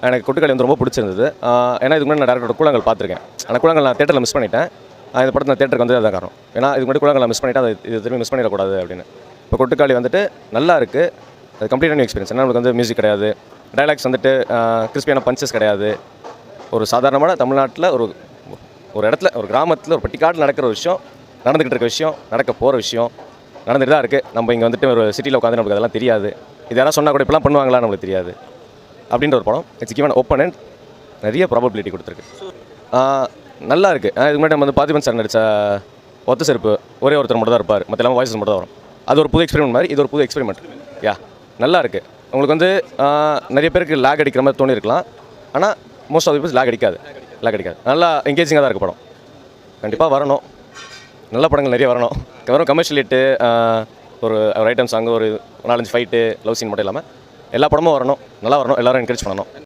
எனக்கு கொட்டுக்காளி வந்து ரொம்ப பிடிச்சிருந்தது. ஏன்னா இதுக்கு முன்னாடி நான் டேரக்டரோட கூழாங்கல் பார்த்துருக்கேன். ஆனால் கூழாங்கல் நான் தேட்டரில் மிஸ் பண்ணிட்டேன். இந்த படத்தை நான் தேட்டருக்கு வந்து அதான் காரணம். ஏன்னா இதுக்கு முன்னாடி கூழாங்கல் மிஸ் பண்ணிவிட்டு இது திரும்பி மிஸ் பண்ணிடக்கூடாது அப்படின்னு. இப்போ கொட்டுக்காளி வந்துட்டு நல்லா இருக்குது. அது கம்ப்ளீட்டாக நியூ எக்ஸ்பீரியன்ஸ். ஏன்னா நமக்கு வந்து மியூசிக் கிடையாது, டைலாக்ஸ் வந்துட்டு கிறிஸ்பியான பஞ்சஸ் கிடையாது. ஒரு சாதாரணமான தமிழ்நாட்டில் ஒரு இடத்துல, ஒரு கிராமத்தில், ஒரு பட்டிக்காட்டில் நடக்கிற ஒரு விஷயம், நடந்துக்கிட்டு இருக்க விஷயம், நடக்க போகிற விஷயம் நடந்துட்டு தான் இருக்குது. நம்ம இங்கே வந்துட்டு ஒரு சிட்டியில் உட்காந்து நமக்கு அதெல்லாம் தெரியாது. இது யாராவது சொன்னால் கூட இப்போலாம் பண்ணுவாங்களா நம்மளுக்கு தெரியாது அப்படின்ற ஒரு படம். இட்ஸ் கிவன் ஓப்பன் அண்ட் நிறைய ப்ராபபிலிட்டி கொடுத்துருக்கு. நல்லா இருக்குது. இதுக்கு முன்னாடி நம்ம வந்து பார்த்திபன் சார் நடித்த ஒத்த செருப்பு ஒரே ஒருத்தர் மட்டும் தான் இருப்பார், மற்ற எல்லாமே வாய்ஸஸ் மட்டும் தான் வரும். அது ஒரு புது எக்ஸ்பெரிமெண்ட் மாதிரி, இது ஒரு புது எக்ஸ்பெரிமெண்ட். நல்லா இருக்குது. உங்களுக்கு வந்து நிறைய பேருக்கு லேக் அடிக்கிற மாதிரி தோணிருக்கலாம். ஆனால் most of the peoples lag அடிக்காது. நல்லா என்கேஜிங்காக தான் இருக்குது படம். கண்டிப்பாக வரணும். நல்ல படங்கள் நிறைய வரணும். வெறும் கமர்ஷியல் ஹிட்டு, ஒரு ஐட்டம் சாங், ஒரு 4-5 ஃபைட்டு, லவ் சீன் மட்டும் இல்லாமல் எல்லா படமும் வரணும். நல்லா வரணும். எல்லோரும் என்கரேஜ் பண்ணணும்.